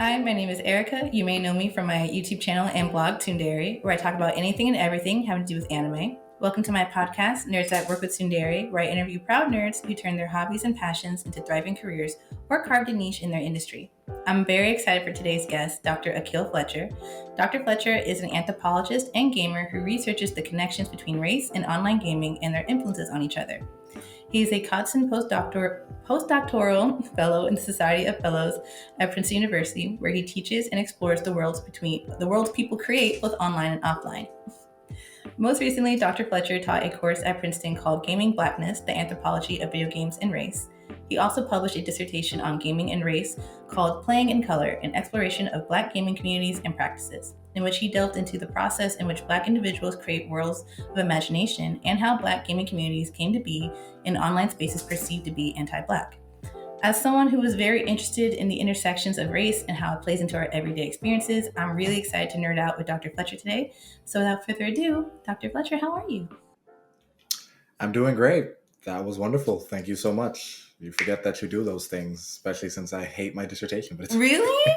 Hi, my name is Erica. You may know me from my YouTube channel and blog, TsundEri, where I talk about anything and everything having to do with anime. Welcome to my podcast, Nerds at Work with TsundEri, where I interview proud nerds who turn their hobbies and passions into thriving careers or carved a niche in their industry. I'm very excited for today's guest, Dr. Akil Fletcher. Dr. Fletcher is an anthropologist and gamer who researches the connections between race and online gaming and their influences on each other. He is a Codson postdoctoral fellow in the Society of Fellows at Princeton University, where he teaches and explores the worlds people create both online and offline. Most recently, Dr. Fletcher taught a course at Princeton called Gaming Blackness, the Anthropology of Video Games and Race. He also published a dissertation on gaming and race called Playing in Color, an exploration of Black gaming communities and practices, in which he delved into the process in which Black individuals create worlds of imagination and how Black gaming communities came to be in online spaces perceived to be anti-Black. As someone who is very interested in the intersections of race and how it plays into our everyday experiences, I'm really excited to nerd out with Dr. Fletcher today. So without further ado, Dr. Fletcher, how are you? I'm doing great. That was wonderful. Thank you so much. You forget that you do those things, especially since I hate my dissertation. But Really?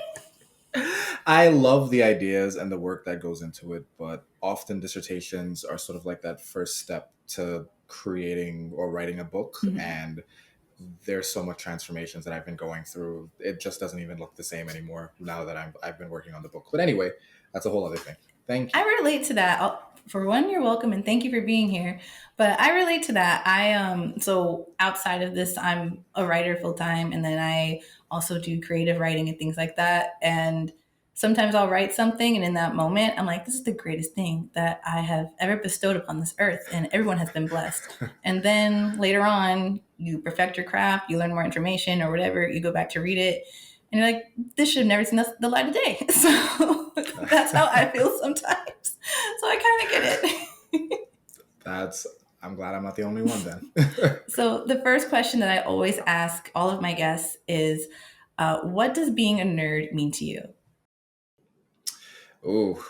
I love the ideas and the work that goes into it, but often dissertations are sort of like that first step to creating or writing a book. Mm-hmm. And there's so much transformations that I've been going through. It just doesn't even look the same anymore now that I've been working on the book. But anyway, that's a whole other thing. Thank you. I relate to that. For one, you're welcome and thank you for being here. But I relate to that. So outside of this, I'm a writer full time, and then I also do creative writing and things like that. And sometimes I'll write something, and in that moment, I'm like, this is the greatest thing that I have ever bestowed upon this earth, and everyone has been blessed. And then later on, you perfect your craft, you learn more information or whatever, you go back to read it, and you're like, this should have never seen the light of day. So that's how I feel sometimes. So I kind of get it. I'm glad I'm not the only one then. So the first question that I always ask all of my guests is, what does being a nerd mean to you? Oh,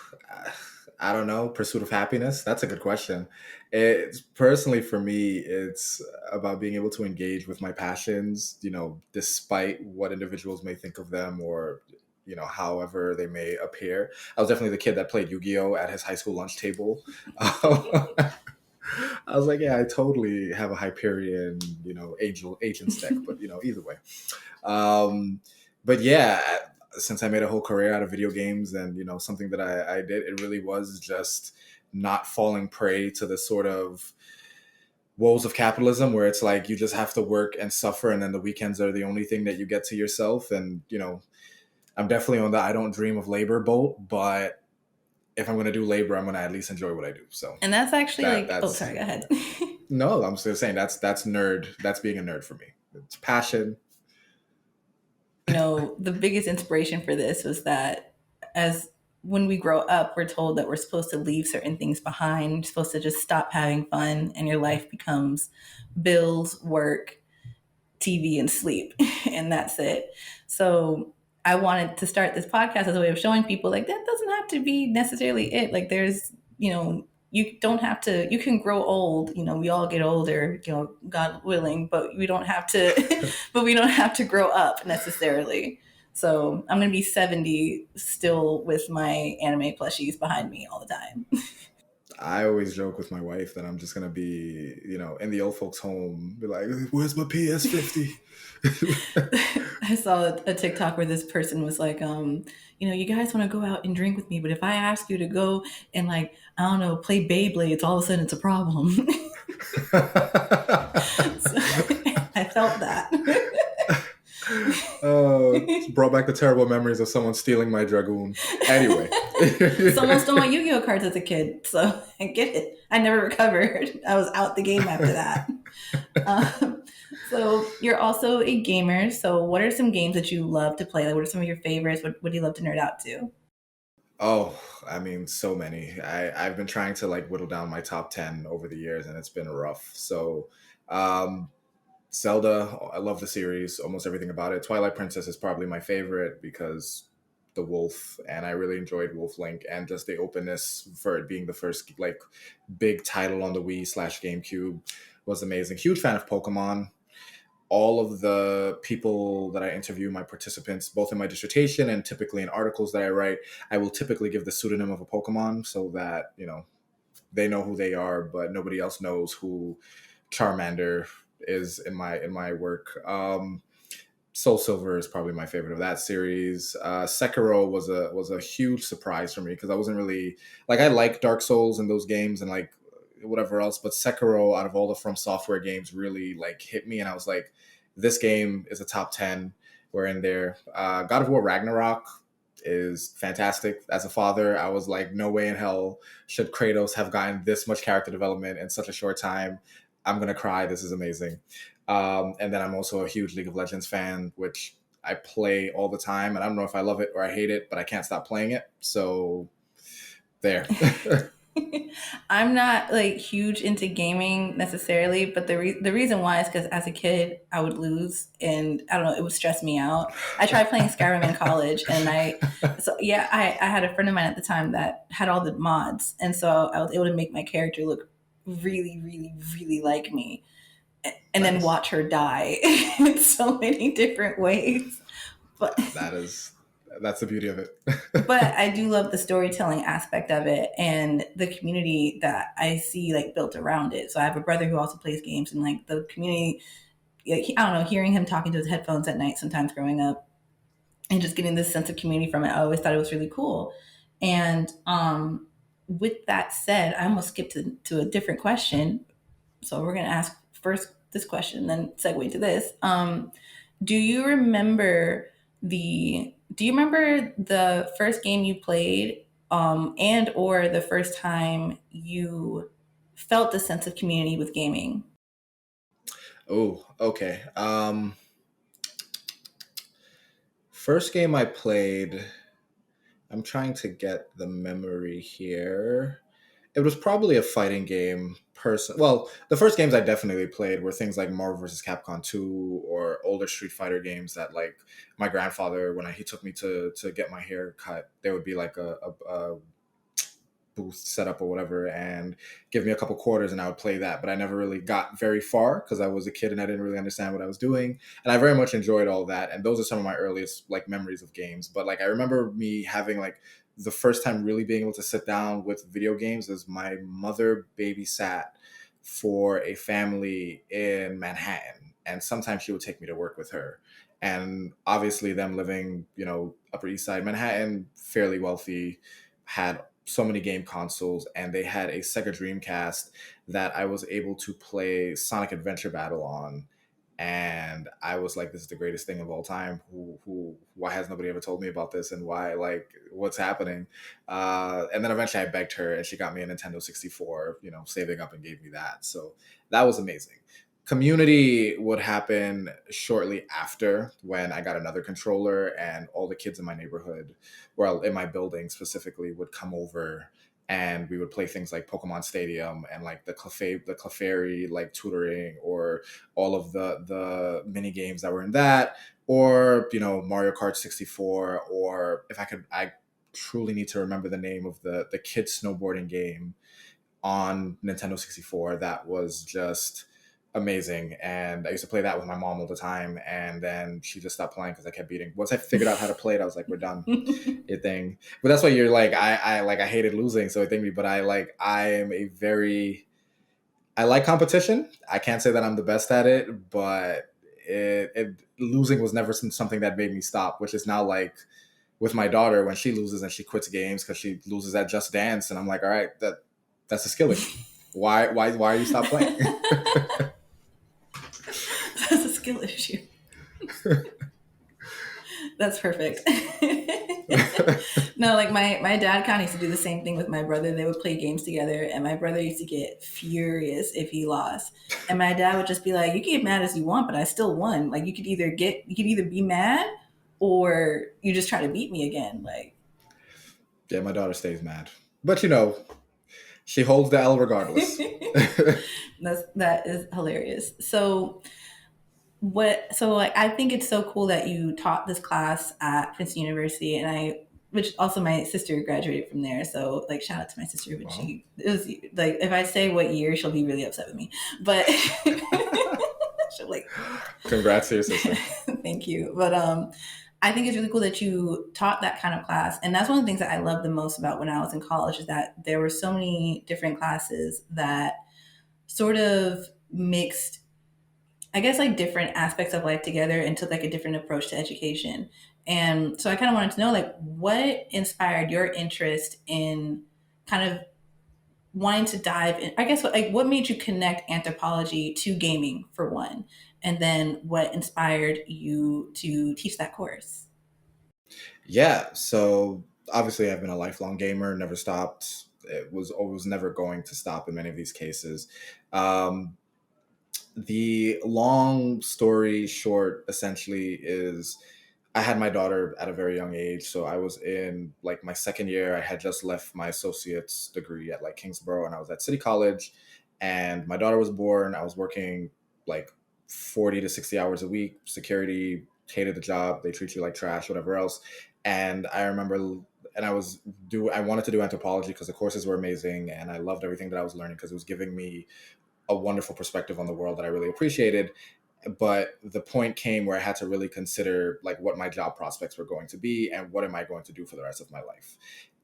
I don't know. Pursuit of happiness. That's a good question. It's personally for me, it's about being able to engage with my passions, despite what individuals may think of them or, however they may appear. I was definitely the kid that played Yu-Gi-Oh at his high school lunch table. I was like, yeah, I totally have a Hyperion, agent deck, but either way. But yeah, since I made a whole career out of video games and, something that I did, it really was just not falling prey to the sort of woes of capitalism where it's like you just have to work and suffer and then the weekends are the only thing that you get to yourself. And, I'm definitely on the I don't dream of labor boat, but if I'm going to do labor, I'm going to at least enjoy what I do. So, and that's actually sorry, go ahead. No, I'm still saying that's nerd. That's being a nerd for me. It's passion. The biggest inspiration for this was that when we grow up, we're told that we're supposed to leave certain things behind. You're supposed to just stop having fun and your life becomes bills, work, TV, and sleep. And that's it. So I wanted to start this podcast as a way of showing people like that doesn't have to be necessarily it. Like there's, you don't have to, you can grow old, we all get older, God willing, but we don't have to grow up necessarily. So I'm going to be 70 still with my anime plushies behind me all the time. I always joke with my wife that I'm just going to be, in the old folks' home, be like, where's my PS50? I saw a TikTok where this person was like, you guys want to go out and drink with me, but if I ask you to go and play Beyblades, all of a sudden it's a problem. So, I felt that. It's brought back the terrible memories of someone stealing my Dragoon. Anyway. Someone stole my Yu-Gi-Oh cards as a kid, so I get it. I never recovered. I was out the game after that. So you're also a gamer. So what are some games that you love to play? Like, what are some of your favorites? What do you love to nerd out to? Oh, I mean, so many. I've been trying to whittle down my top 10 over the years, and it's been rough. So Zelda, I love the series, almost everything about it. Twilight Princess is probably my favorite because the wolf, and I really enjoyed Wolf Link and just the openness for it being the first big title on the Wii / GameCube was amazing. Huge fan of Pokemon. all of the people that I interview, my participants, both in my dissertation and typically in articles that I write, I will typically give the pseudonym of a Pokemon so that, they know who they are, but nobody else knows who Charmander is in my work. Soul Silver is probably my favorite of that series. Sekiro was a huge surprise for me because I wasn't really like, I like Dark Souls and those games and like whatever else, but Sekiro out of all the From Software games really like hit me, and I was like, this game is a top 10. We're in there. God of War Ragnarok is fantastic. As a father, I was like, no way in hell should Kratos have gotten this much character development in such a short time. I'm gonna cry. This is amazing. And then I'm also a huge League of Legends fan, which I play all the time. And I don't know if I love it or I hate it, but I can't stop playing it. So there. I'm not like huge into gaming necessarily, but the reason why is because as a kid I would lose, and I don't know, it would stress me out. I tried playing Skyrim in college, and I had a friend of mine at the time that had all the mods, and so I was able to make my character look really, really, really like me, and then watch her die in so many different ways. But that's the beauty of it. but I do love the storytelling aspect of it and the community that I see like built around it. So I have a brother who also plays games, and like the community, I don't know, hearing him talking to his headphones at night sometimes growing up and just getting this sense of community from it, I always thought it was really cool. And with that said, I almost skipped to a different question. So we're going to ask first this question, then segue to this. Do you remember the first game you played, and or the first time you felt a sense of community with gaming? Oh, okay. First game I played, I'm trying to get the memory here. It was probably a fighting game. Well, the first games I definitely played were things like Marvel vs. Capcom 2 or older Street Fighter games that, like, my grandfather, when he took me to get my hair cut, there would be like a booth set up or whatever and give me a couple quarters and I would play that. But I never really got very far because I was a kid and I didn't really understand what I was doing. And I very much enjoyed all that. And those are some of my earliest like memories of games. But like I remember me having like the first time really being able to sit down with video games is my mother babysat for a family in Manhattan. And sometimes she would take me to work with her. And obviously them living, Upper East Side Manhattan, fairly wealthy, had so many game consoles, and they had a Sega Dreamcast that I was able to play Sonic Adventure Battle on. And I was like, this is the greatest thing of all time. Why has nobody ever told me about this? And why, like, what's happening? And then eventually I begged her and she got me a Nintendo 64, saving up and gave me that. So that was amazing. Community would happen shortly after when I got another controller and all the kids in my neighborhood, well, in my building specifically, would come over and we would play things like Pokemon Stadium and like the Clefairy like tutoring, or all of the mini games that were in that, or Mario Kart 64, or I truly need to remember the name of the kid snowboarding game on Nintendo 64 that was just amazing. And I used to play that with my mom all the time, and then she just stopped playing because I kept beating. Once I figured out how to play it, I was like, we're done. Your thing. But that's why you're like, I hated losing, so I think, but I like competition. I can't say that I'm the best at it, but losing was never something that made me stop, which is now like with my daughter when she loses and she quits games because she loses at Just Dance, and I'm like, all right, that's a skill issue. Why are you stop playing? That's a skill issue. That's perfect. No, like my dad kind of used to do the same thing with my brother. They would play games together, and my brother used to get furious if he lost. And my dad would just be like, "You can get mad as you want, but I still won. Like you could either be mad, or you just try to beat me again." Like, yeah, my daughter stays mad, but she holds the L regardless. that is hilarious. So I think it's so cool that you taught this class at Princeton University, and which also my sister graduated from there. So like shout out to my sister, but Wow. it was like, if I say what year, she'll be really upset with me, but she'll like, Congrats to your sister. thank you. But I think it's really cool that you taught that kind of class. And that's one of the things that I love the most about when I was in college is that there were so many different classes that sort of mixed, I guess, like different aspects of life together and took like a different approach to education. And so I kind of wanted to know, like, what inspired your interest in kind of wanting to dive in? I guess what made you connect anthropology to gaming for one, and then what inspired you to teach that course? Yeah, so obviously I've been a lifelong gamer, never stopped. It was always never going to stop in many of these cases. Um, the long story short essentially is I had my daughter at a very young age. So I was in like my second year. I had just left my associate's degree at like Kingsborough and I was at City College and my daughter was born. I was working like 40 to 60 hours a week, security, hated the job. They treat you like trash, whatever else. And I remember and I wanted to do anthropology because the courses were amazing and I loved everything that I was learning because it was giving me a wonderful perspective on the world that I really appreciated. But the point came where I had to really consider like what my job prospects were going to be and what am I going to do for the rest of my life.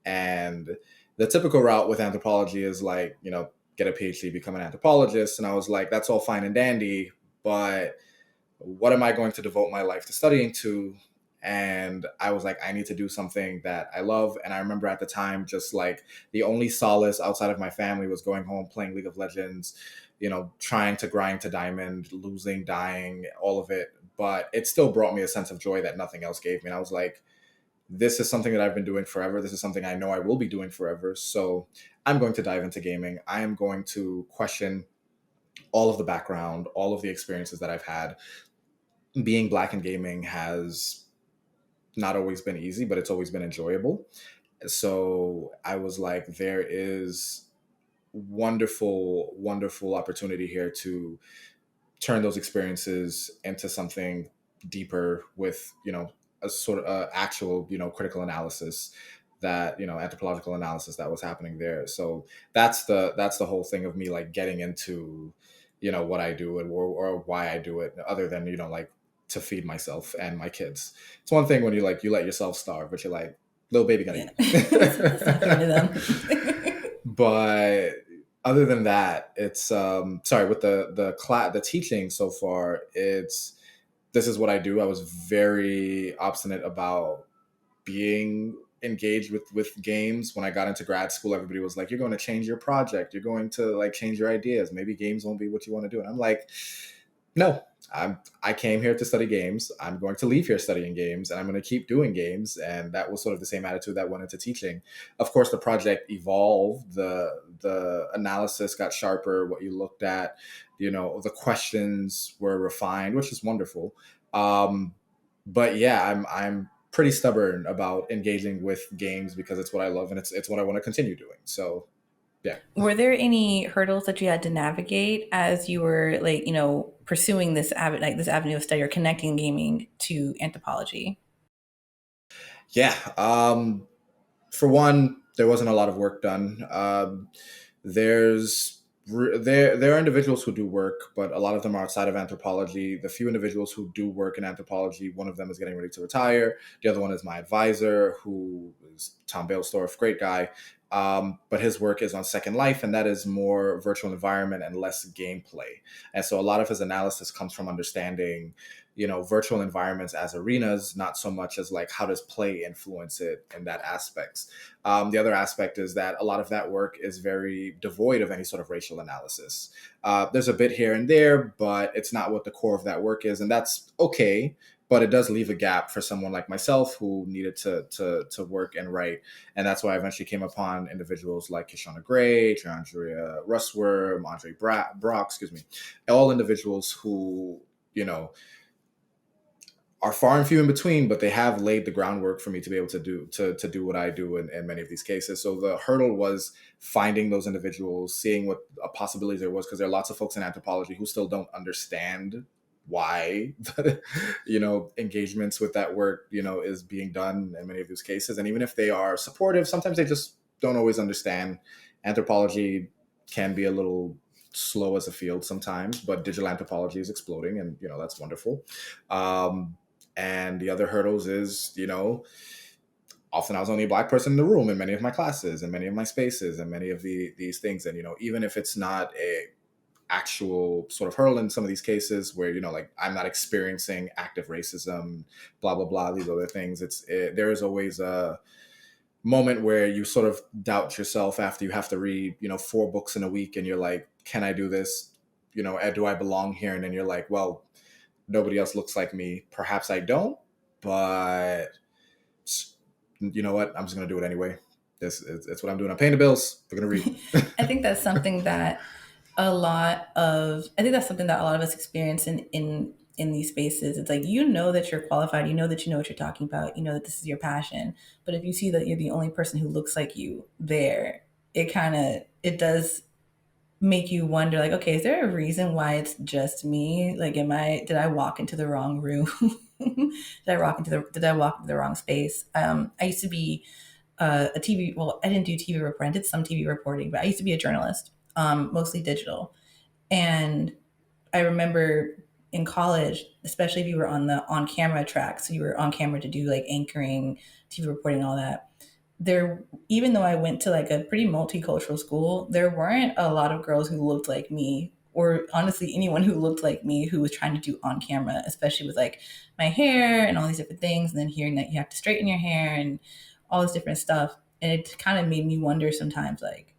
And the typical route with anthropology is like, get a PhD, become an anthropologist. And I was like, that's all fine and dandy, but what am I going to devote my life to studying to? And I was like, I need to do something that I love. And I remember at the time, just like the only solace outside of my family was going home, playing League of Legends, trying to grind to diamond, losing, dying, all of it. But it still brought me a sense of joy that nothing else gave me. And I was like, this is something that I've been doing forever. This is something I know I will be doing forever. So I'm going to dive into gaming. I am going to question all of the background, all of the experiences that I've had. Being Black in gaming has not always been easy, but it's always been enjoyable. So I was like, there is wonderful, wonderful opportunity here to turn those experiences into something deeper with, a sort of actual, critical analysis that, anthropological analysis that was happening there. So that's the whole thing of me like getting into, what I do and or why I do it other than, like to feed myself and my kids. It's one thing when you let yourself starve, but you're like, little baby gotta Yeah. eat. It's not fair to them. But other than that, it's sorry, with the teaching so far, this is what I do. I was very obstinate about being engaged with games. When I got into grad school, everybody was like, you're going to change your project, you're going to like change your ideas, maybe games won't be what you want to do. And I'm like, no, I came here to study games. I'm going to leave here studying games and I'm going to keep doing games. And that was sort of the same attitude that went into teaching. Of course, the project evolved. The analysis got sharper. What you looked at, the questions were refined, which is wonderful. But yeah, I'm pretty stubborn about engaging with games because it's what I love and it's what I want to continue doing. So yeah. Were there any hurdles that you had to navigate as you were like, pursuing this avenue of study or connecting gaming to anthropology? Yeah. For one, there wasn't a lot of work done. There are individuals who do work, but a lot of them are outside of anthropology. The few individuals who do work in anthropology, one of them is getting ready to retire. The other one is my advisor, who is Tom Balestorff, great guy. But his work is on Second Life, and that is more virtual environment and less gameplay. And so a lot of his analysis comes from understanding, virtual environments as arenas, not so much as like how does play influence it in that aspects. The other aspect is that a lot of that work is very devoid of any sort of racial analysis. There's a bit here and there, but it's not what the core of that work is, and that's okay. But it does leave a gap for someone like myself who needed to work and write, and that's why I eventually came upon individuals like Kishonna Gray, Andrea Russworm, Brock, excuse me, all individuals who are far and few in between, but they have laid the groundwork for me to be able to do what I do in many of these cases. So the hurdle was finding those individuals, seeing what a possibility there was, because there are lots of folks in anthropology who still don't understand why engagements with that work is being done in many of these cases. And even if they are supportive, sometimes they just don't always understand. Anthropology can be a little slow as a field sometimes, but digital anthropology is exploding, and that's wonderful. And the other hurdles is, often I was only a Black person in the room in many of my classes and many of my spaces and many of these things. And even if it's not a actual sort of hurdle in some of these cases where like I'm not experiencing active racism, blah blah blah, these other things, there is always a moment where you sort of doubt yourself after you have to read 4 books in a week, and you're like, can I do this? Do I belong here? And then you're like, well, nobody else looks like me, perhaps I don't, but you know what, I'm just gonna do it anyway. It's what I'm doing. I'm paying the bills. We're gonna read. I think that's something that I think that's something that a lot of us experience in these spaces. It's like, that you're qualified, that you know what you're talking about, that this is your passion. But if you see that you're the only person who looks like you there, it does make you wonder, like, okay, is there a reason why it's just me? Like, did I walk into the wrong room? Did I walk into the wrong space? I used to be a TV. Well, I didn't do TV reporting. I did some TV reporting, but I used to be a journalist, mostly digital. And I remember in college, especially if you were on the on camera track, so you were on camera to do like anchoring, TV reporting, all that. Even though I went to like a pretty multicultural school, there weren't a lot of girls who looked like me, or honestly anyone who looked like me who was trying to do on camera, especially with like my hair and all these different things, and then hearing that you have to straighten your hair and all this different stuff. And it kind of made me wonder sometimes, like,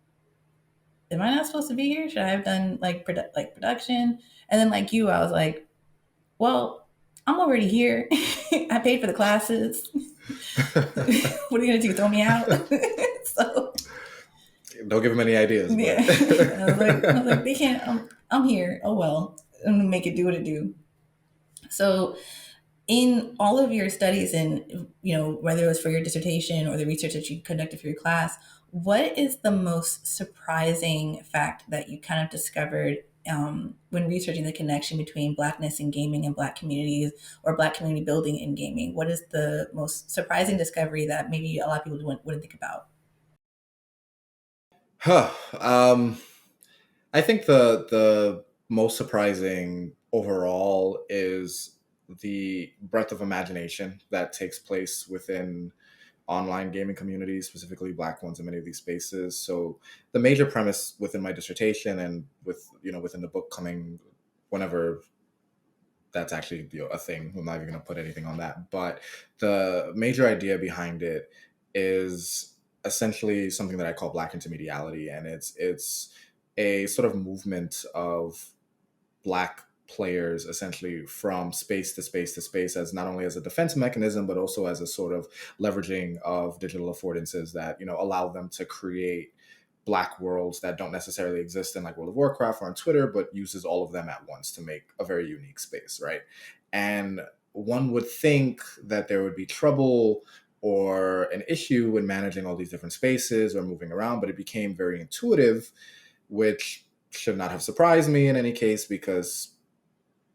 am I not supposed to be here? Should I have done like production? And then like you, I was like, well, I'm already here. I paid for the classes. What are you gonna do? Throw me out? So Don't give them any ideas. yeah, But I was like, they can't. I'm here. Oh well, I'm gonna make it do what it do. So in all of your studies, and whether it was for your dissertation or the research that you conducted for your class, what is the most surprising fact that you kind of discovered when researching the connection between Blackness in gaming and Black communities, or Black community building in gaming? What is the most surprising discovery that maybe a lot of people wouldn't think about? huh. I think the most surprising overall is the breadth of imagination that takes place within online gaming communities, specifically Black ones in many of these spaces. So the major premise within my dissertation, and within the book coming whenever that's actually a thing, I'm not even going to put anything on that, but the major idea behind it is essentially something that I call Black intermediality, and it's a sort of movement of Black players essentially from space to space to space, as not only as a defense mechanism but also as a sort of leveraging of digital affordances that allow them to create Black worlds that don't necessarily exist in like World of Warcraft or on Twitter, but uses all of them at once to make a very unique space, right? And one would think that there would be trouble or an issue in managing all these different spaces or moving around, but it became very intuitive, which should not have surprised me in any case, because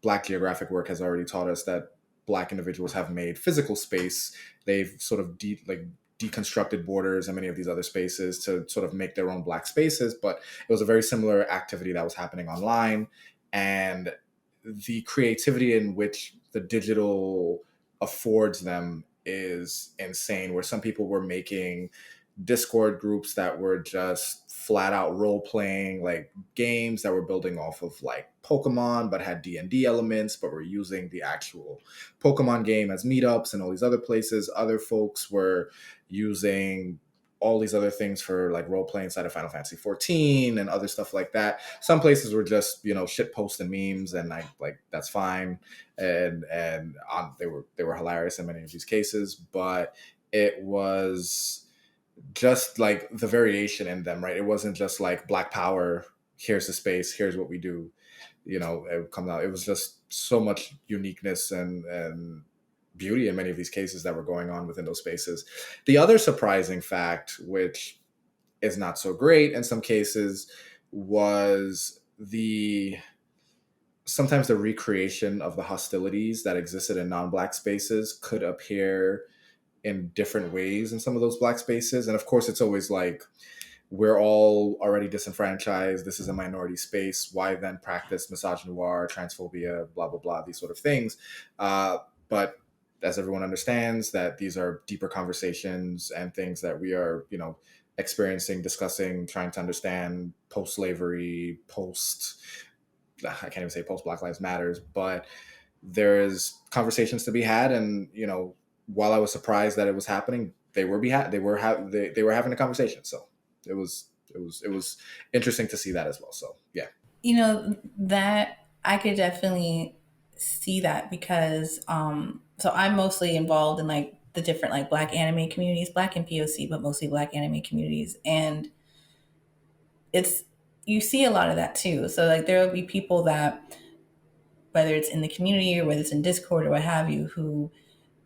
Black geographic work has already taught us that Black individuals have made physical space. They've sort of deconstructed borders and many of these other spaces to sort of make their own Black spaces. But it was a very similar activity that was happening online. And the creativity in which the digital affords them is insane, where some people were making Discord groups that were just flat out role playing, like games that were building off of like Pokemon but had D&D elements, but were using the actual Pokemon game as meetups and all these other places. Other folks were using all these other things for like role playing inside of Final Fantasy 14 and other stuff like that. Some places were just shit posts and memes, and that's fine, and they were hilarious in many of these cases, but it was just like the variation in them, right? It wasn't just like Black Power, here's the space, here's what we do. It come out. It was just so much uniqueness and beauty in many of these cases that were going on within those spaces. The other surprising fact, which is not so great in some cases, was sometimes the recreation of the hostilities that existed in non-Black spaces could appear in different ways in some of those Black spaces. And of course, it's always like we're all already disenfranchised. This is a minority space. Why then practice misogynoir, transphobia, blah, blah, blah, these sort of things. But as everyone understands, that these are deeper conversations and things that we are, experiencing, discussing, trying to understand post-slavery, I can't even say post Black Lives Matters, but there's conversations to be had. And, while I was surprised that it was happening, they were having a conversation. So it was interesting to see that as well. So yeah. That I could definitely see that because so I'm mostly involved in like the different like Black anime communities, Black and POC, but mostly Black anime communities. And it's, you see a lot of that too. So like there will be people that, whether it's in the community or whether it's in Discord or what have you, who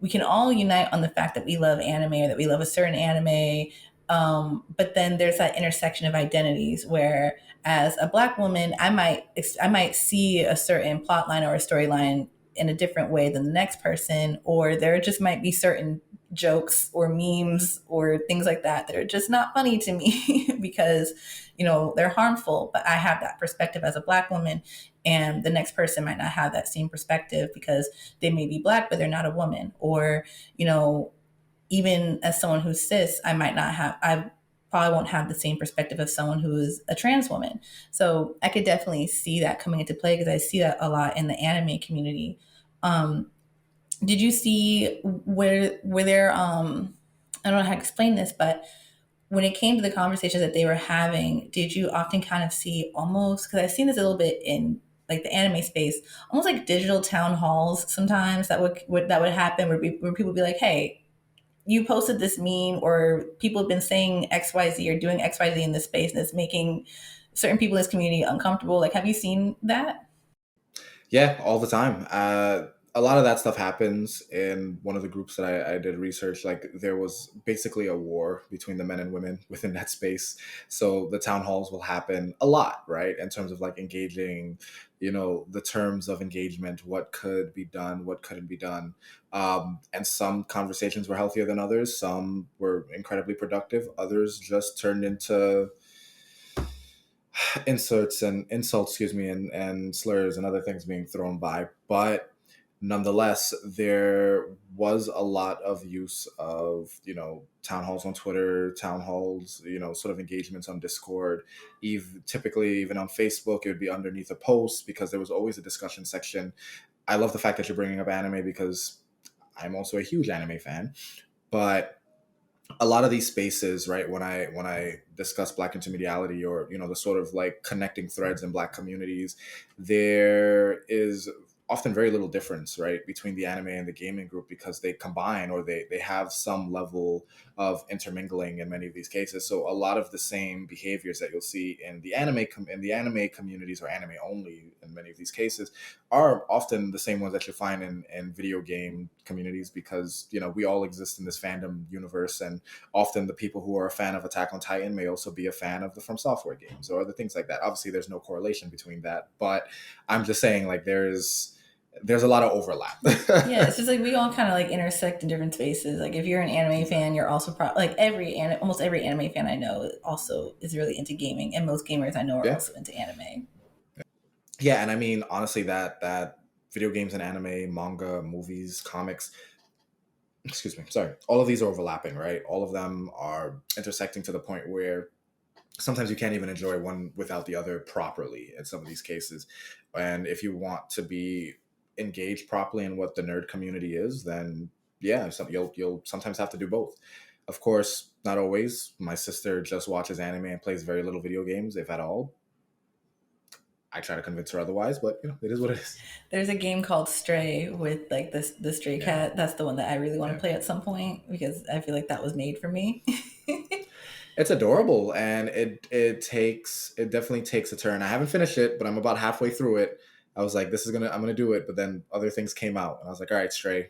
we can all unite on the fact that we love anime or that we love a certain anime. But then there's that intersection of identities where, as a Black woman, I might see a certain plot line or a storyline in a different way than the next person, or there just might be certain jokes or memes or things like that that are just not funny to me because they're harmful. But I have that perspective as a Black woman, and the next person might not have that same perspective because they may be Black but they're not a woman. Or even as someone who's cis, I probably won't have the same perspective of someone who is a trans woman. So I could definitely see that coming into play because I see that a lot in the anime community. Did you see where there I don't know how to explain this, but when it came to the conversations that they were having, did you often kind of see, almost, because I've seen this a little bit in like the anime space, almost like digital town halls sometimes that would happen where people would be like, hey, you posted this meme, or people have been saying XYZ or doing XYZ in this space, and it's making certain people in this community uncomfortable. Like, have you seen that? Yeah, all the time. A lot of that stuff happens in one of the groups that I did research. Like, there was basically a war between the men and women within that space. So the town halls will happen a lot, right? In terms of like engaging, the terms of engagement, what could be done, what couldn't be done. And some conversations were healthier than others. Some were incredibly productive. Others just turned into inserts and insults, and slurs and other things being thrown by. But nonetheless, there was a lot of use of, town halls on Twitter, town halls, sort of engagements on Discord. Typically, even on Facebook, it would be underneath a post because there was always a discussion section. I love the fact that you're bringing up anime because I'm also a huge anime fan. But a lot of these spaces, right, when I discuss Black intermediality, or the sort of like connecting threads in Black communities, there is often very little difference, right, between the anime and the gaming group, because they combine, or they have some level of intermingling in many of these cases. So a lot of the same behaviors that you'll see in the anime communities, or anime only in many of these cases, are often the same ones that you find in video game communities, because we all exist in this fandom universe. And often the people who are a fan of Attack on Titan may also be a fan of the From Software games or other things like that. Obviously, there's no correlation between that, but I'm just saying, like, there's a lot of overlap. Yeah, it's just like we all kind of like intersect in different spaces. Like if you're an anime fan, you're also like almost every anime fan I know also is really into gaming, and most gamers I know are Yeah. also into anime. Yeah, and I mean, honestly, that video games and anime, manga, movies, comics, excuse me, sorry, all of these are overlapping, right? All of them are intersecting to the point where sometimes you can't even enjoy one without the other properly in some of these cases. And if you want to be engaged properly in what the nerd community is, then yeah, you'll sometimes have to do both. Of course, not always. My sister just watches anime and plays very little video games, if at all. I try to convince her otherwise, but it is what it is. There's a game called Stray with like the stray Yeah, cat. That's the one that I really want to yeah. play at some point because I feel like that was made for me. It's adorable, and it definitely takes a turn. I haven't finished it, but I'm about halfway through it. I was like, I'm gonna do it, but then other things came out, and I was like, all right, Stray,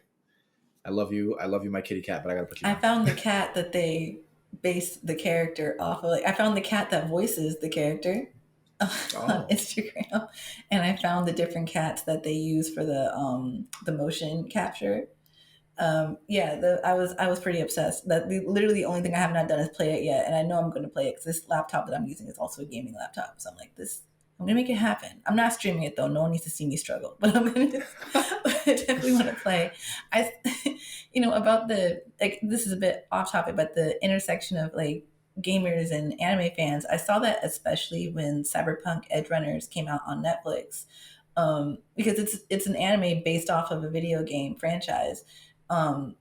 I love you, my kitty cat, but I gotta put you I down. found the cat that they based the character off of. Like I found the cat that voices the character on Oh, Instagram, and I found the different cats that they use for the motion capture. I was pretty obsessed. Literally the only thing I have not done is play it yet, and I know I'm going to play it because this laptop that I'm using is also a gaming laptop. So I'm like, I'm gonna make it happen. I'm not streaming it though. No one needs to see me struggle, but I'm gonna. I definitely want to play. I, about the like. This is a bit off topic, but the intersection of like gamers and anime fans. I saw that especially when Cyberpunk Edge Runners came out on Netflix, because it's an anime based off of a video game franchise. Um,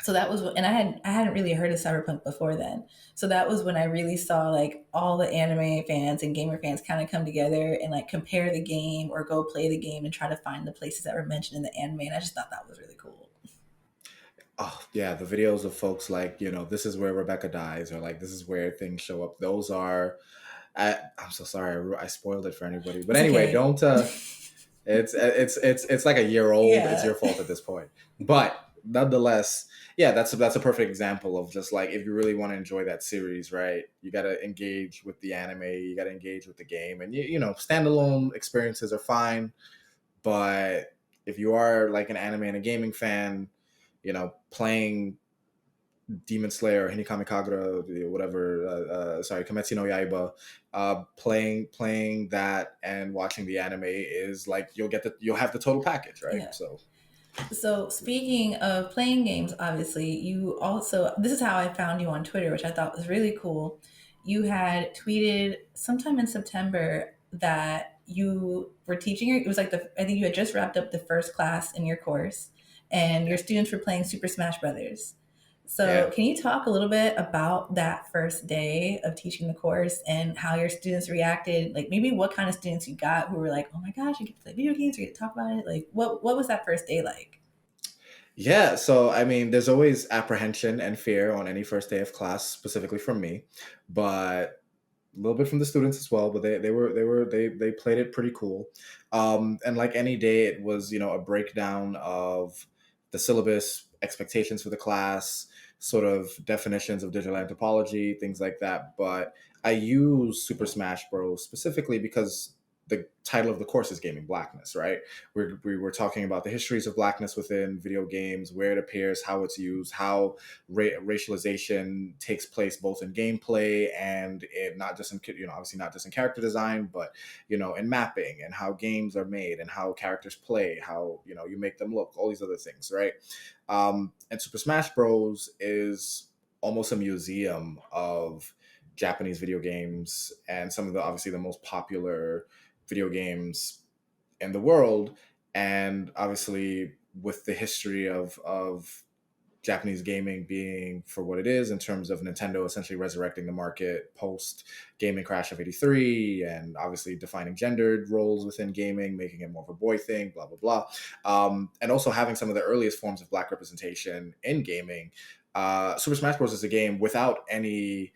so that was, and I hadn't really heard of Cyberpunk before then. So that was when I really saw like all the anime fans and gamer fans kind of come together and like compare the game or go play the game and try to find the places that were mentioned in the anime. And I just thought that was really cool. Oh yeah, the videos of folks like, this is where Rebecca dies, or like this is where things show up. Those are, I'm so sorry, I spoiled it for anybody. But It's anyway, okay. don't. It's like a year old. It's Yeah. your fault at this point. But nonetheless, yeah, that's a perfect example of just like, if you really want to enjoy that series, right? You got to engage with the anime. You got to engage with the game, and standalone experiences are fine. But if you are like an anime and a gaming fan, playing Demon Slayer, Hinekami Kagura, whatever, sorry, Kimetsu no Yaiba, playing that and watching the anime is like, you'll have the total package, right? Yeah. So speaking of playing games, obviously you also, this is how I found you on Twitter, which I thought was really cool. You had tweeted sometime in September that you were teaching it was like I think you had just wrapped up the first class in your course and your students were playing Super Smash Brothers. So Yeah. can you talk a little bit about that first day of teaching the course and how your students reacted? Like maybe what kind of students you got who were like, "Oh my gosh, you get to play video games, you get to talk about it." Like what was that first day like? Yeah, so I mean, there's always apprehension and fear on any first day of class, specifically from me, but a little bit from the students as well. But they played it pretty cool, and like any day, it was a breakdown of the syllabus, expectations for the class, sort of definitions of digital anthropology, things like that. But I use Super Smash Bros. Specifically because the title of the course is Gaming Blackness, right? We were talking about the histories of blackness within video games, where it appears, how it's used, how racialization takes place both in gameplay and not just in, obviously not just in character design, but in mapping and how games are made and how characters play, how you make them look, all these other things, right? And Super Smash Bros. Is almost a museum of Japanese video games and some of the obviously the most popular video games in the world. And obviously with the history of Japanese gaming being for what it is in terms of Nintendo essentially resurrecting the market post gaming crash of 83, and obviously defining gendered roles within gaming, making it more of a boy thing, blah, blah, blah. And also having some of the earliest forms of Black representation in gaming. Super Smash Bros. Is a game without any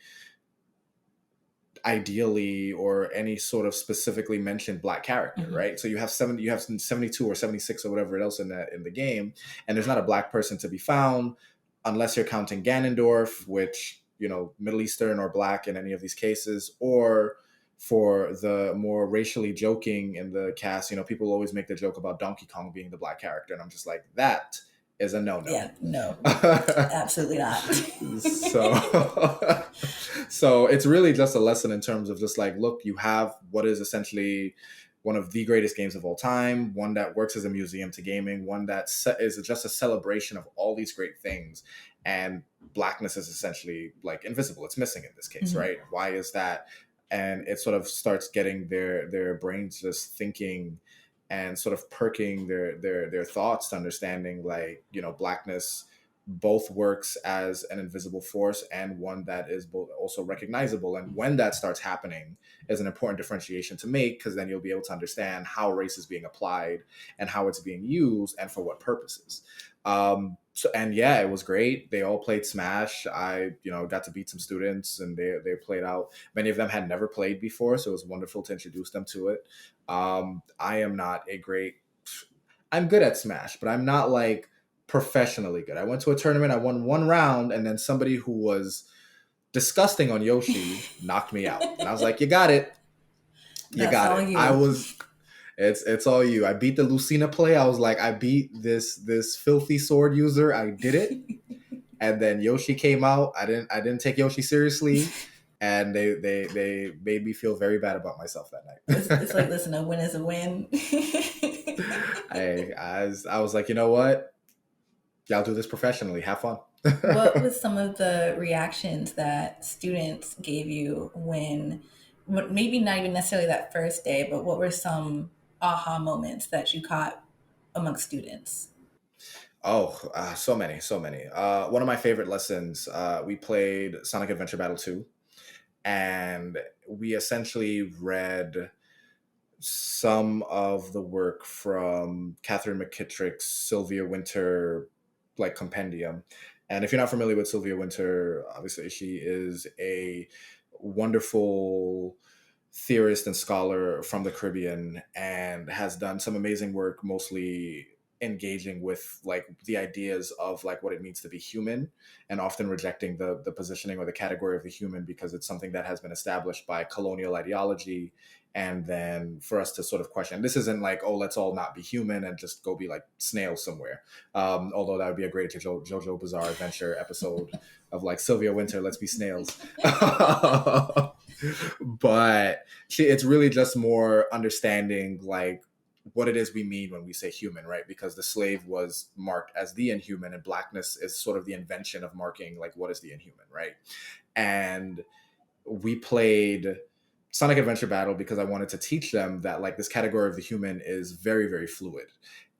ideally or any sort of specifically mentioned Black character, Mm-hmm. right? So you have 72 or 76 or whatever else in the game, and there's not a Black person to be found unless you're counting Ganondorf, which Middle Eastern or Black in any of these cases, or for the more racially joking in the cast, people always make the joke about Donkey Kong being the Black character, and I'm just like, that is a no-no. Yeah, no. Absolutely not. so so it's really just a lesson in terms of just like, look, you have what is essentially one of the greatest games of all time, one that works as a museum to gaming, one that is just a celebration of all these great things, and Blackness is essentially like invisible, it's missing in this case. Mm-hmm. Right? Why is that? And it sort of starts getting their brains just thinking and sort of perking their thoughts to understanding, like, Blackness both works as an invisible force and one that is both also recognizable. And when that starts happening is an important differentiation to make, because then you'll be able to understand how race is being applied and how it's being used and for what purposes. And yeah, it was great. They all played Smash. I, got to beat some students, and they played out. Many of them had never played before, so it was wonderful to introduce them to it. I am not a great. I'm good at Smash, but I'm not like professionally good. I went to a tournament. I won one round, and then somebody who was disgusting on Yoshi knocked me out, and I was like, "You got it. You got it." You. It's all you. I beat the Lucina play. I was like, I beat this filthy sword user. I did it. And then Yoshi came out. I didn't take Yoshi seriously, and they made me feel very bad about myself that It's like, night. listen, a win is a win. I was like, you know what? Y'all do this professionally. Have fun. What was some of the reactions that students gave you when, maybe not even necessarily that first day, but what were some aha moments that you caught amongst students? Oh, so many, so many. One of my favorite lessons, we played Sonic Adventure Battle 2, and we essentially read some of the work from Catherine McKittrick's Sylvia Wynter like compendium. And if you're not familiar with Sylvia Wynter, obviously she is a wonderful theorist and scholar from the Caribbean and has done some amazing work, mostly engaging with like the ideas of like what it means to be human, and often rejecting the positioning or the category of the human because it's something that has been established by colonial ideology. And then for us to sort of question, this isn't like, oh, let's all not be human and just go be like snails somewhere. Although that would be a great JoJo Bizarre Adventure episode of like Sylvia Wynter, let's be snails. But it's really just more understanding like what it is we mean when we say human, right? Because the slave was marked as the inhuman, and blackness is sort of the invention of marking like what is the inhuman, right? And we played Sonic Adventure Battle because I wanted to teach them that like this category of the human is very, very fluid.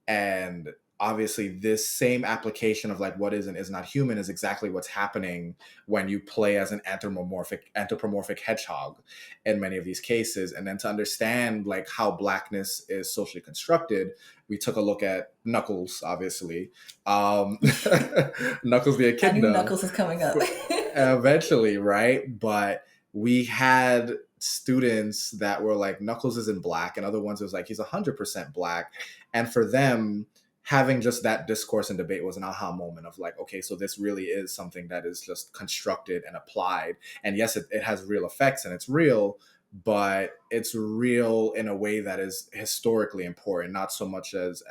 And obviously this same application of like what is and is not human is exactly what's happening when you play as an anthropomorphic hedgehog in many of these cases. And then to understand like how blackness is socially constructed, we took a look at Knuckles, obviously. Knuckles the I knew echidna Knuckles was coming up. eventually, right? But we had students that were like, Knuckles isn't black, and other ones it was like he's 100% black. And for them, having just that discourse and debate was an aha moment of like, okay, so this really is something that is just constructed and applied. And yes, it has real effects and it's real, but it's real in a way that is historically important, not so much as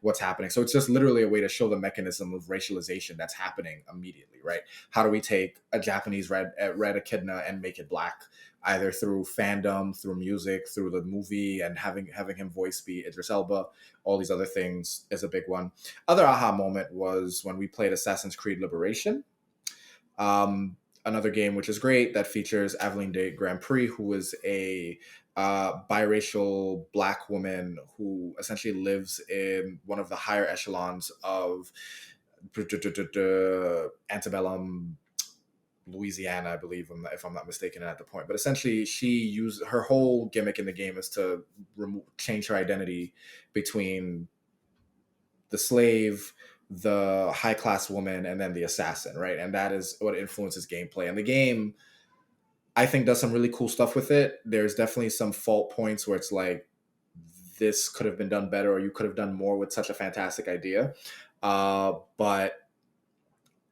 what's happening. So it's just literally a way to show the mechanism of racialization that's happening immediately, right? How do we take a Japanese red echidna and make it black, either through fandom, through music, through the movie, and having him voice be Idris Elba? All these other things is a big one. Other aha moment was when we played Assassin's Creed Liberation. Another game which is great that features Aveline de Grand Prix, who is a biracial black woman who essentially lives in one of the higher echelons of antebellum Louisiana, I believe, if I'm not mistaken at the point. But essentially, she used her whole gimmick in the game is to change her identity between the slave, the high class woman, and then the assassin, right? And that is what influences gameplay. And the game, I think, does some really cool stuff with it. There's definitely some fault points where it's like, this could have been done better, or you could have done more with such a fantastic idea. But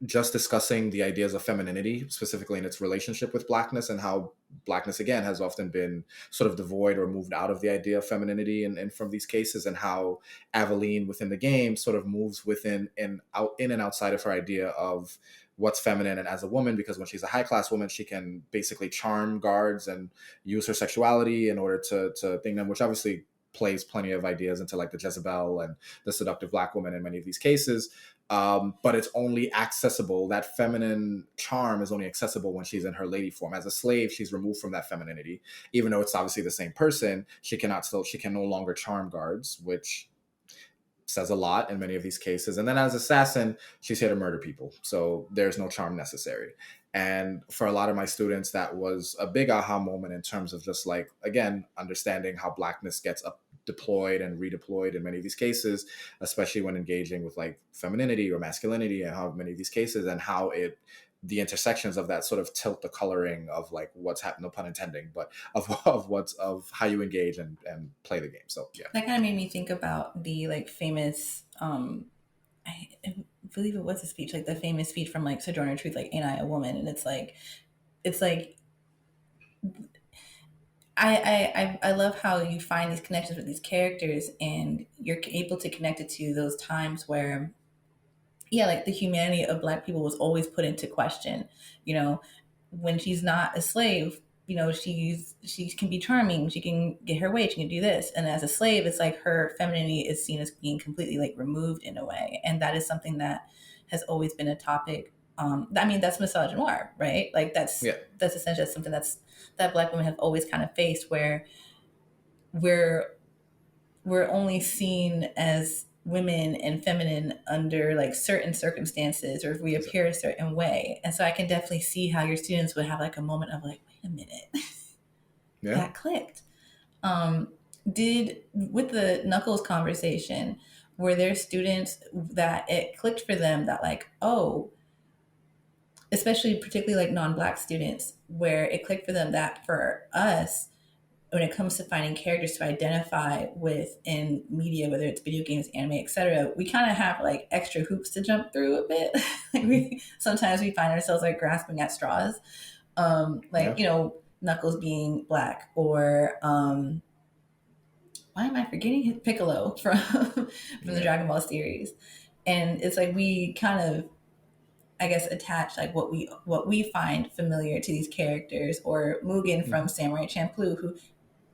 just discussing the ideas of femininity, specifically in its relationship with blackness, and how blackness again has often been sort of devoid or moved out of the idea of femininity and from these cases, and how Aveline within the game sort of moves within and out in and outside of her idea of what's feminine and as a woman, because when she's a high class woman, she can basically charm guards and use her sexuality in order to thing them, which obviously plays plenty of ideas into like the Jezebel and the seductive black woman in many of these cases. But it's only accessible. That feminine charm is only accessible when she's in her lady form. As a slave, she's removed from that femininity. Even though it's obviously the same person, she can no longer charm guards, which says a lot in many of these cases. And then as assassin, she's here to murder people. So there's no charm necessary. And for a lot of my students, that was a big aha moment in terms of just like, again, understanding how blackness gets up deployed and redeployed in many of these cases, especially when engaging with like femininity or masculinity, and how many of these cases and how the intersections of that sort of tilt the coloring of like what's happening, no pun intending, but of how you engage and play the game. So yeah. That kind of made me think about the like famous, I believe it was a speech, like the famous speech from like Sojourner Truth, like "Ain't I a Woman?" And it's like I love how you find these connections with these characters, and you're able to connect it to those times where, yeah, like the humanity of Black people was always put into question. You know, when she's not a slave, you know, she can be charming, she can get her way, she can do this, and as a slave, it's like her femininity is seen as being completely like removed in a way, and that is something that has always been a topic. I mean, that's misogynoir, right? Like Yeah, that's essentially something that Black women have always kind of faced, where we're we're only seen as women and feminine under like certain circumstances, or if we appear a certain way. And so I can definitely see how your students would have like a moment of like, wait a minute, yeah. that clicked. Did with the Knuckles conversation, were there students that it clicked for them that like, oh, especially particularly like non-Black students, where it clicked for them that for us, when it comes to finding characters to identify with in media, whether it's video games, anime, etc., we kind of have like extra hoops to jump through a bit. Like sometimes we find ourselves like grasping at straws, like Yeah. you know, Knuckles being Black, or why am I forgetting Piccolo from the Yeah. Dragon Ball series? And it's like we kind of, I guess, attach like what we find familiar to these characters, or Mugen from Mhm. Samurai Champloo, who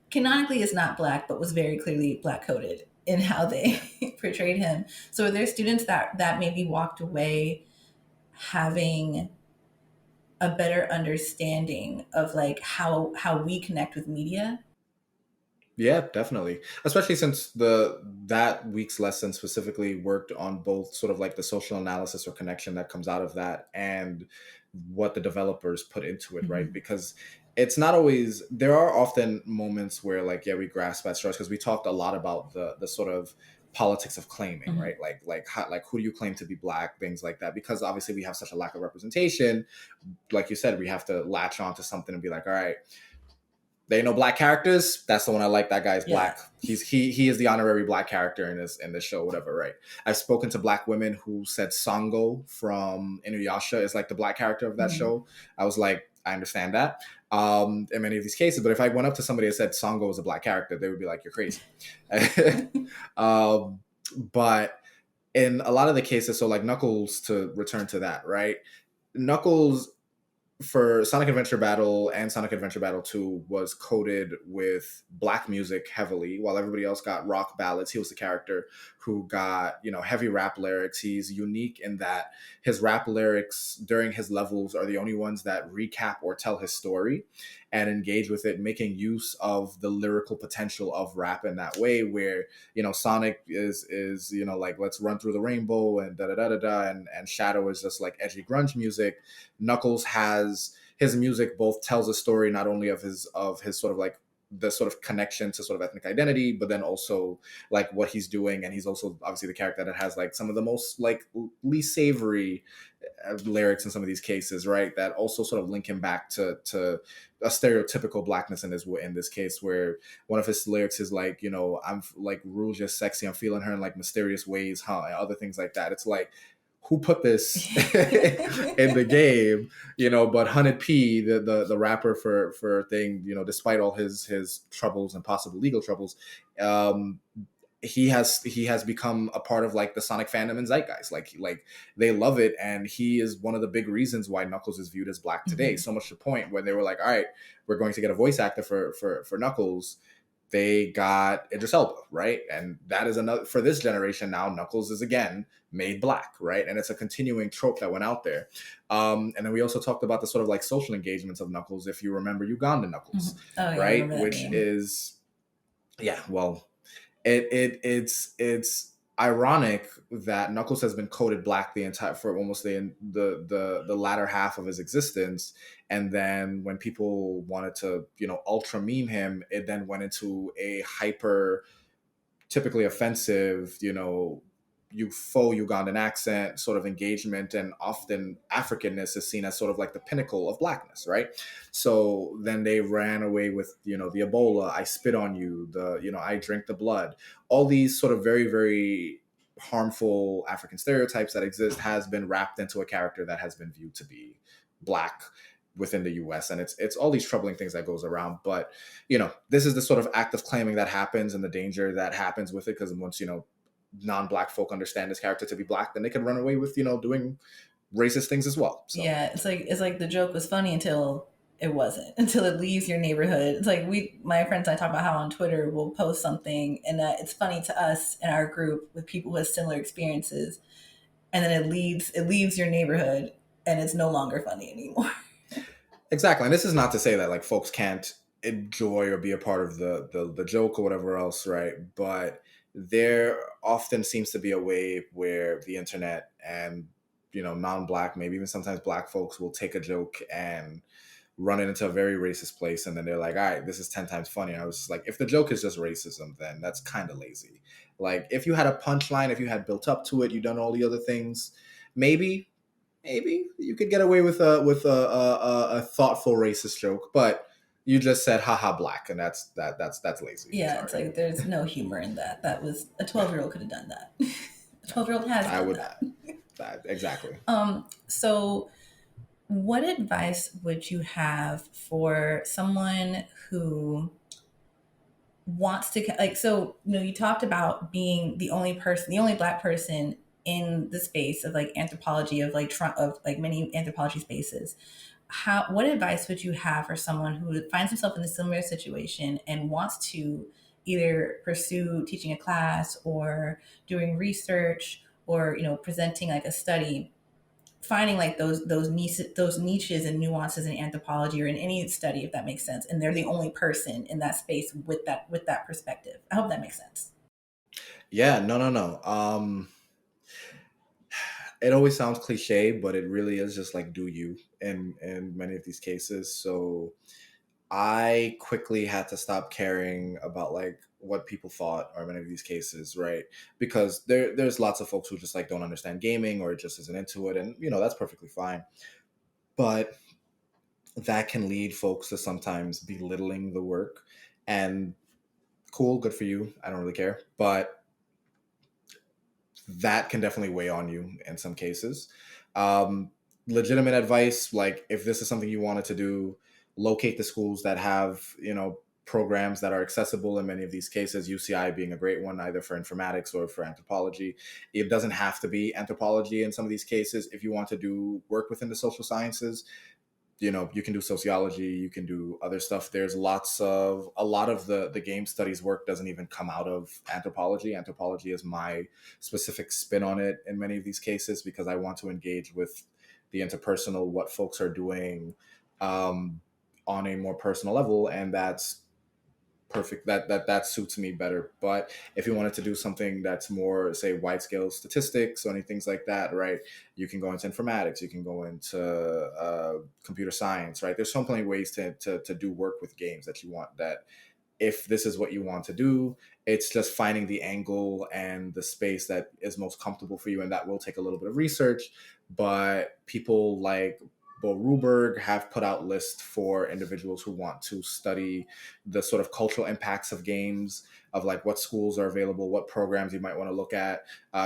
canonically is not Black, but was very clearly Black coded in how they portrayed him. So are there students that maybe walked away having a better understanding of like how we connect with media? Yeah, definitely. Especially since the that week's lesson specifically worked on both sort of like the social analysis or connection that comes out of that and what the developers put into it, right? Mm-hmm. Because it's not always there are often moments where like yeah, we grasp at straws because we talked a lot about the sort of politics of claiming, Mm-hmm. right? Like how, like who do you claim to be Black, things like that, because obviously we have such a lack of representation. Like you said, we have to latch on to something and be like, all right, they know Black characters. That's the one I like. That guy's Yeah. Black. He is the honorary Black character in this show, whatever. Right. I've spoken to Black women who said Sango from Inuyasha is like the Black character of that Mm-hmm. show. I was like, I understand that in many of these cases. But if I went up to somebody and said Sango was a Black character, they would be like, you're crazy. um, but in a lot of the cases, so like Knuckles, to return to that, right? Knuckles for Sonic Adventure Battle and Sonic Adventure Battle 2 was coded with Black music heavily, while everybody else got rock ballads. He was the character who got, you know, heavy rap lyrics. He's unique in that his rap lyrics during his levels are the only ones that recap or tell his story and engage with it, making use of the lyrical potential of rap in that way, where, you know, Sonic is, you know, like let's run through the rainbow and da da da da da, and Shadow is just like edgy grunge music. Knuckles has his music both tells a story not only of his sort of like the sort of connection to sort of ethnic identity, but then also like what he's doing, and he's also obviously the character that has like some of the most like least savory lyrics in some of these cases, right? That also sort of link him back to a stereotypical Blackness in this case, where one of his lyrics is like, you know, I'm like Rouge is sexy, I'm feeling her in like mysterious ways, huh? And other things like that. It's like, who put this in the game, you know? But Hunted P, the rapper for thing, you know, despite all his troubles and possible legal troubles, um, he has become a part of like the Sonic fandom and zeitgeist. Like they love it, and he is one of the big reasons why Knuckles is viewed as Black today. Mm-hmm. So much to the point where they were like, all right, we're going to get a voice actor for Knuckles. They got Idris Elba, right? And that is another for this generation now. Knuckles is again made Black, right? And it's a continuing trope that went out there. And then we also talked about the sort of like social engagements of Knuckles. If you remember Uganda Mm-hmm. Knuckles, Oh yeah, I right? remember that Which meme. is yeah, well, it's ironic that Knuckles has been coded Black the entire for almost the latter half of his existence, and then when people wanted to, you know, ultra meme him, it then went into a hyper typically offensive, you know, you faux Ugandan accent sort of engagement, and often Africanness is seen as sort of like the pinnacle of Blackness, right? So then they ran away with, you know, the Ebola, I spit on you, the, you know, I drink the blood, all these sort of very, very harmful African stereotypes that exist has been wrapped into a character that has been viewed to be Black within the US, and it's all these troubling things that goes around. But this is the sort of act of claiming that happens and the danger that happens with it, because once non-black folk understand this character to be black, then they can run away with doing racist things as well. So Yeah, it's like the joke was funny until it wasn't, until it leaves your neighborhood. It's like my friends and I talk about how on Twitter we'll post something and that it's funny to us in our group with people who have similar experiences, and then it leaves your neighborhood and it's no longer funny anymore. exactly. And this is not to say that like folks can't enjoy or be a part of the joke or whatever else, right? But there often seems to be a way where the internet and non-black, maybe even sometimes black folks, will take a joke and run it into a very racist place, and then they're like, all right, this is 10 times funny. And I was just like, if the joke is just racism, then that's kind of lazy. Like, if you had a punchline, if you had built up to it, you've done all the other things, maybe you could get away with a thoughtful racist joke. But you just said haha black, and that's lazy. Yeah, it's like there's no humor in that. That was a 12-year-old could have done that. A 12-year-old has done that. Exactly. So what advice would you have for someone who wants to, like, so you talked about being the only black person in the space of like anthropology, of like many anthropology spaces. What advice would you have for someone who finds himself in a similar situation and wants to either pursue teaching a class or doing research or presenting like a study, finding like those niches and nuances in anthropology or in any study, if that makes sense, and they're the only person in that space with that perspective? I hope that makes sense. Yeah, no. It always sounds cliche, but it really is just like do you in many of these cases. So I quickly had to stop caring about like what people thought or many of these cases, right? Because there's lots of folks who just like don't understand gaming or just isn't into it, and that's perfectly fine. But that can lead folks to sometimes belittling the work, and cool, good for you. I don't really care, but that can definitely weigh on you in some cases. Um, Legitimate advice, like if this is something you wanted to do, locate the schools that have, programs that are accessible in many of these cases, UCI being a great one, either for informatics or for anthropology. It doesn't have to be anthropology in some of these cases. If you want to do work within the social sciences, you can do sociology, you can do other stuff. There's a lot of the game studies work doesn't even come out of anthropology is my specific spin on it in many of these cases, because I want to engage with the interpersonal, what folks are doing on a more personal level, and that's perfect. That suits me better. But if you wanted to do something that's more, say, wide scale statistics or any things like that, right, you can go into informatics, you can go into computer science, right? There's so many ways to do work with games that you want. That if this is what you want to do, it's just finding the angle and the space that is most comfortable for you, and that will take a little bit of research. But people like Bo Ruberg have put out lists for individuals who want to study the sort of cultural impacts of games, of like what schools are available, what programs you might want to look at.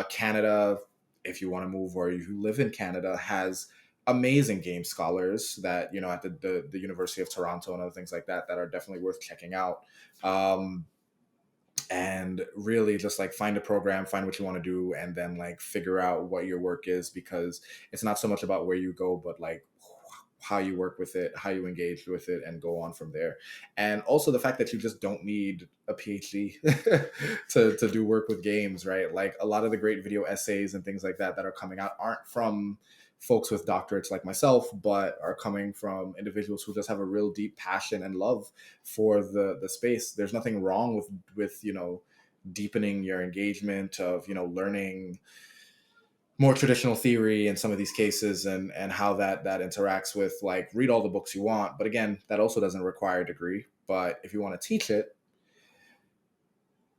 Canada, if you want to move or you live in Canada, has amazing game scholars that, at the University of Toronto and other things like that are definitely worth checking out. And really just like find a program, find what you want to do, and then like figure out what your work is, because it's not so much about where you go, but like how you work with it, how you engage with it, and go on from there. And also the fact that you just don't need a PhD to do work with games, right? Like a lot of the great video essays and things like that are coming out aren't from folks with doctorates like myself, but are coming from individuals who just have a real deep passion and love for the space. There's nothing wrong with deepening your engagement of learning more traditional theory in some of these cases, and how that interacts with, like, read all the books you want, but again, that also doesn't require a degree. But if you want to teach it,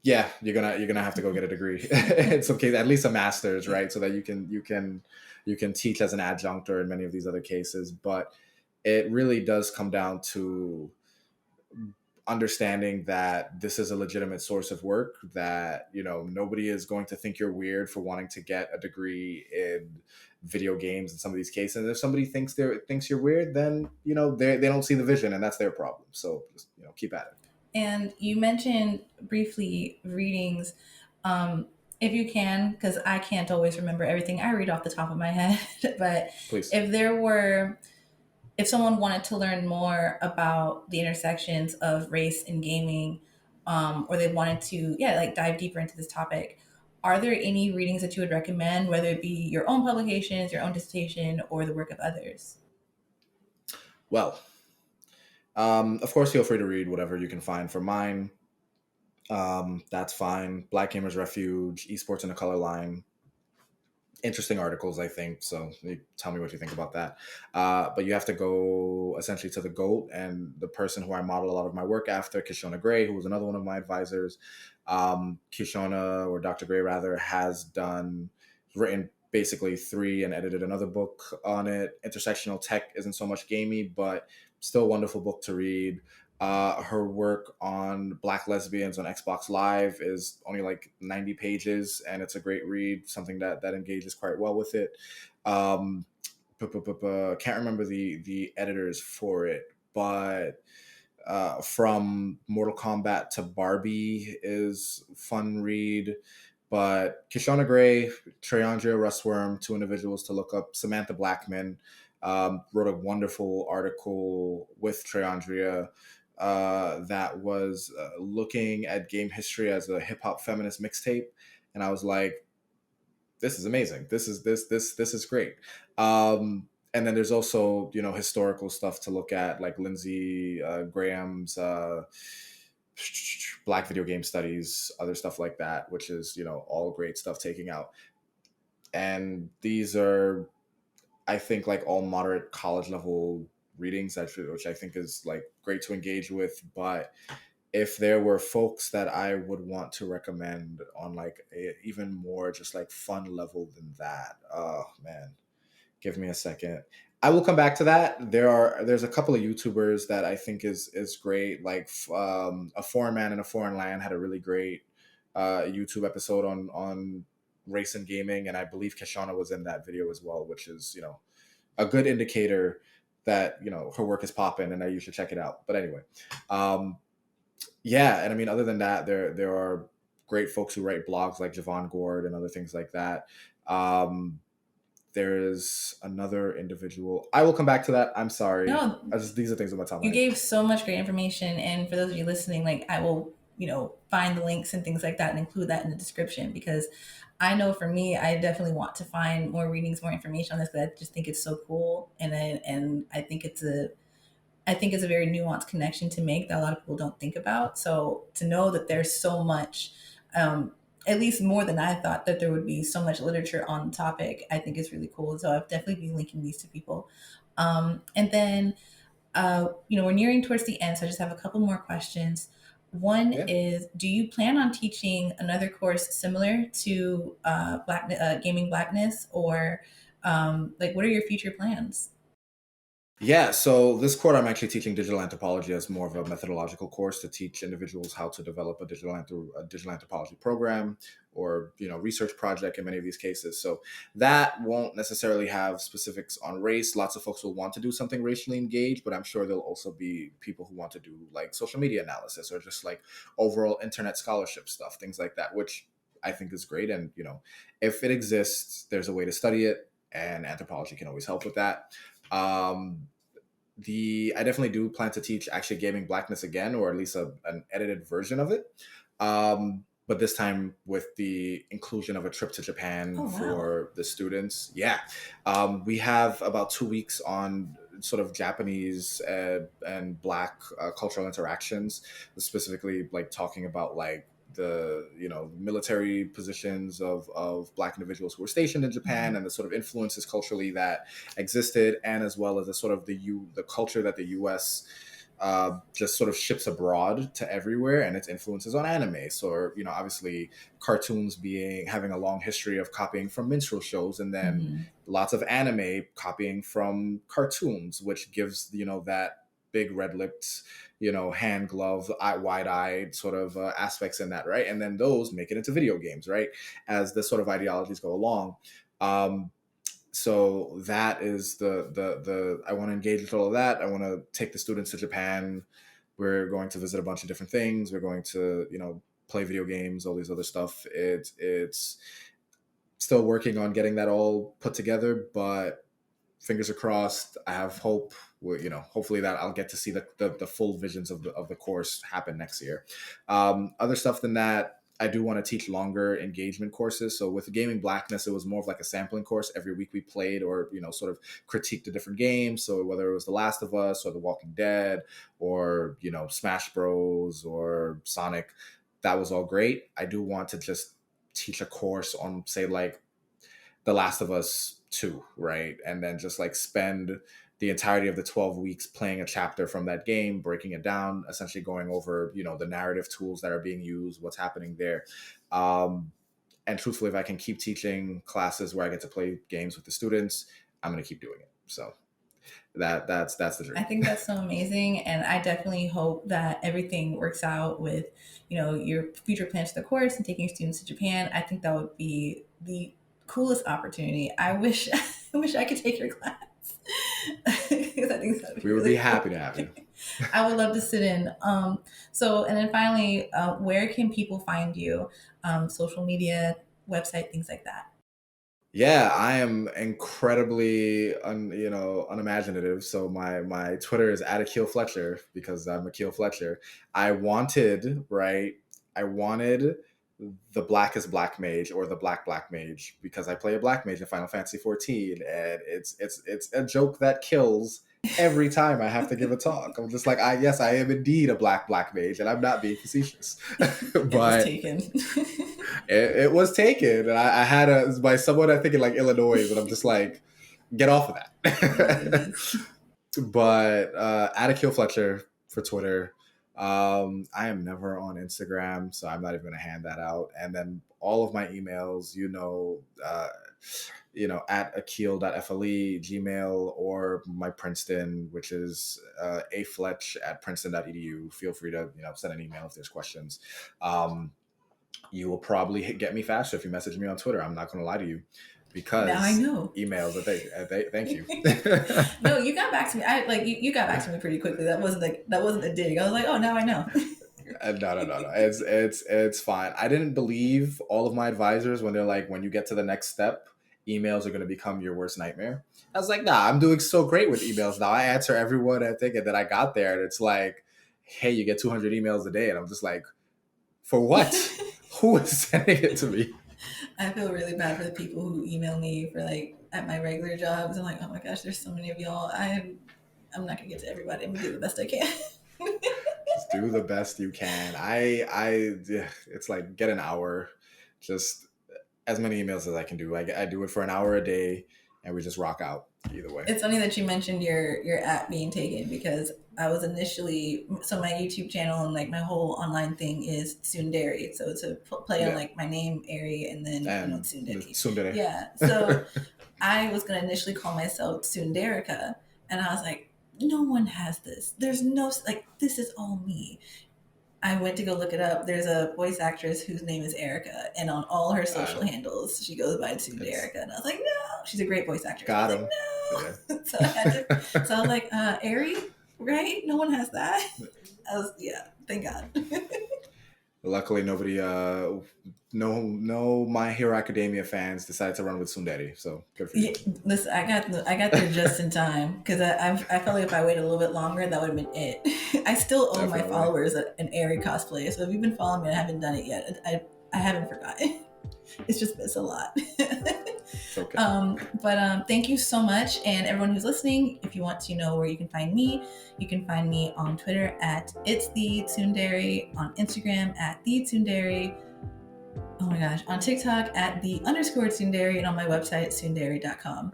yeah, you're gonna have to go get a degree in some cases, at least a master's, right? So that you can teach as an adjunct or in many of these other cases. But it really does come down to understanding that this is a legitimate source of work, that nobody is going to think you're weird for wanting to get a degree in video games in some of these cases. And if somebody thinks you're weird, then they don't see the vision, and that's their problem. So just keep at it. And you mentioned briefly readings. If you can, because I can't always remember everything I read off the top of my head, but Please. if someone wanted to learn more about the intersections of race and gaming, or they wanted to, like dive deeper into this topic, are there any readings that you would recommend, whether it be your own publications, your own dissertation, or the work of others? Well, of course, feel free to read whatever you can find. For mine, that's fine. Black Gamers Refuge, Esports in the Color Line. Interesting articles, I think. So tell me what you think about that. But you have to go essentially to the GOAT and the person who I model a lot of my work after, Kishonna Gray, who was another one of my advisors. Kishonna, or Dr. Gray rather, has written basically 3 and edited another book on it. Intersectional Tech isn't so much gamey, but still a wonderful book to read. Her work on Black lesbians on Xbox Live is only like 90 pages, and it's a great read, something that engages quite well with it. Can't remember the editors for it, but from Mortal Kombat to Barbie is fun read. But Kishonna Gray, Treyandria Russworm, 2 individuals to look up. Samantha Blackman wrote a wonderful article with Treyandria that was looking at game history as a hip hop feminist mixtape, and I was like, "This is amazing. This is great." And then there's also historical stuff to look at, like Lindsey Graham's Black Video Game Studies, other stuff like that, which is all great stuff taking out. And these are, I think, like all moderate college level readings, which I think is like great to engage with. But if there were folks that I would want to recommend on like a even more just like fun level than that, oh man, give me a second. I will come back to that. There's a couple of YouTubers that I think is great. Like A Foreign Man in a Foreign Land had a really great YouTube episode on race and gaming, and I believe Kishonna was in that video as well, which is a good indicator that her work is popping and that you should check it out. But anyway, yeah, and I mean, other than that, there are great folks who write blogs like Javon Gord and other things like that. There is another individual. I will come back to that. I'm sorry. No, These are things on my top of you my head. gave so much great information, and for those of you listening, like I will find the links and things like that and include that in the description, because I know for me, I definitely want to find more readings, more information on this, because I just think it's so cool, and I think it's a very nuanced connection to make that a lot of people don't think about. So to know that there's so much, at least more than I thought that there would be, so much literature on the topic, I think is really cool. So I've definitely been linking these to people. And then, we're nearing towards the end, so I just have a couple more questions. One is, do you plan on teaching another course similar to gaming Blackness, or what are your future plans? Yeah, so this quarter I'm actually teaching digital anthropology as more of a methodological course to teach individuals how to develop a digital anthropology program or research project in many of these cases. So that won't necessarily have specifics on race. Lots of folks will want to do something racially engaged, but I'm sure there'll also be people who want to do like social media analysis or just like overall internet scholarship stuff, things like that, which I think is great. And if it exists, there's a way to study it, and anthropology can always help with that. I definitely do plan to teach actually gaming Blackness again, or at least an edited version of it. But this time with the inclusion of a trip to Japan for the students. Yeah. We have about 2 weeks on sort of Japanese and Black cultural interactions, specifically like talking about like the military positions of Black individuals who were stationed in Japan and the sort of influences culturally that existed, and as well as the sort of the culture that the U.S. Just sort of ships abroad to everywhere, and its influences on anime. So obviously cartoons having a long history of copying from minstrel shows, and then lots of anime copying from cartoons, which gives that big red lipped, hand glove, wide-eyed sort of aspects in that, right? And then those make it into video games, right? As the sort of ideologies go along. So that is the I want to engage with all of that. I want to take the students to Japan. We're going to visit a bunch of different things. We're going to, play video games, all these other stuff. It's still working on getting that all put together, but fingers are crossed. I have hope. Hopefully that I'll get to see the full visions of the course happen next year. Other stuff than that, I do want to teach longer engagement courses. So with Gaming Blackness, it was more of like a sampling course. Every week we played or, sort of critiqued a different game. So whether it was The Last of Us or The Walking Dead or, Smash Bros or Sonic, that was all great. I do want to just teach a course on, say, like The Last of Us 2, right? And then just like spend the entirety of the 12 weeks playing a chapter from that game, breaking it down, essentially going over, the narrative tools that are being used, what's happening there. And truthfully, if I can keep teaching classes where I get to play games with the students, I'm going to keep doing it. So that's the dream. I think that's so amazing, and I definitely hope that everything works out with, your future plans for the course and taking students to Japan. I think that would be the coolest opportunity. I wish I could take your class. Because I think we would be happy to have you. I would love to sit in. And then finally, where can people find you? Social media, website, things like that. Yeah, I am incredibly unimaginative. So my Twitter is at Akil Fletcher because I'm Akil Fletcher. I wanted the blackest black mage or the black mage because I play a black mage in Final Fantasy 14, and it's a joke that kills every time I have to give a talk. I'm just like, I am indeed a black mage, and I'm not being facetious. But it was taken, and I had by someone I think in like Illinois, but I'm just like, get off of that. But at Akil Fletcher for Twitter. I am never on Instagram, so I'm not even going to hand that out. And then all of my emails, at akil.fle, Gmail, or my Princeton, which is afletch@princeton.edu. Feel free to, send an email if there's questions. You will probably get me faster if you message me on Twitter. I'm not going to lie to you. Because now I know emails. Thank you. No, you got back to me. You got back to me pretty quickly. That wasn't a dig. I was like, oh, now I know. No. It's fine. I didn't believe all of my advisors when they're like, when you get to the next step, emails are going to become your worst nightmare. I was like, nah, I'm doing so great with emails now. I answer everyone, I think, and then I got there, and it's like, hey, you get 200 emails a day, and I'm just like, for what? Who is sending it to me? I feel really bad for the people who email me for like at my regular jobs. I'm like, oh my gosh, there's so many of y'all. I'm not gonna get to everybody. I'm gonna do the best I can. Just do the best you can. It's like get an hour, just as many emails as I can do. I do it for an hour a day, and we just rock out either way. It's funny that you mentioned your app being taken because I was initially, so my YouTube channel and like my whole online thing is TsundEri. So it's a play on like my name, Eri, and then TsundEri. Yeah. So I was going to initially call myself TsundErica, and I was like, no one has this. There's no, like, this is all me. I went to go look it up. There's a voice actress whose name is Erica, and on all her social handles, she goes by TsundErica. And I was like, no, she's a great voice actress. Got him. Like, no. So I was like, Eri, right? No one has that. Thank God. Luckily, nobody, no My Hero Academia fans decided to run with TsundEri, so good for you. Listen, I got there just in time because I felt like if I waited a little bit longer, that would have been it. I still owe my followers an Eri cosplay, so if you've been following me and I haven't done it yet, I haven't forgotten. It's just been a lot. It's okay. But thank you so much, and everyone who's listening. If you want to know where you can find me on Twitter at It's the TsundEri, on Instagram at the TsundEri. Oh my gosh, on TikTok at @the_TsundEri, and on my website tsunderi.com.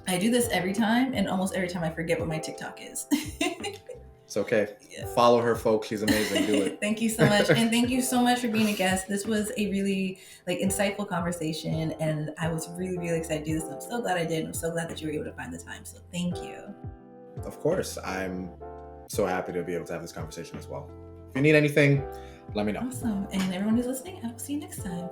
I do this every time, and almost every time I forget what my TikTok is. It's okay. Yeah. Follow her, folks. She's amazing. Do it. Thank you so much. And thank you so much for being a guest. This was a really insightful conversation, and I was really, really excited to do this. I'm so glad I did. I'm so glad that you were able to find the time. So thank you. Of course. I'm so happy to be able to have this conversation as well. If you need anything, let me know. Awesome. And everyone who's listening, I will see you next time.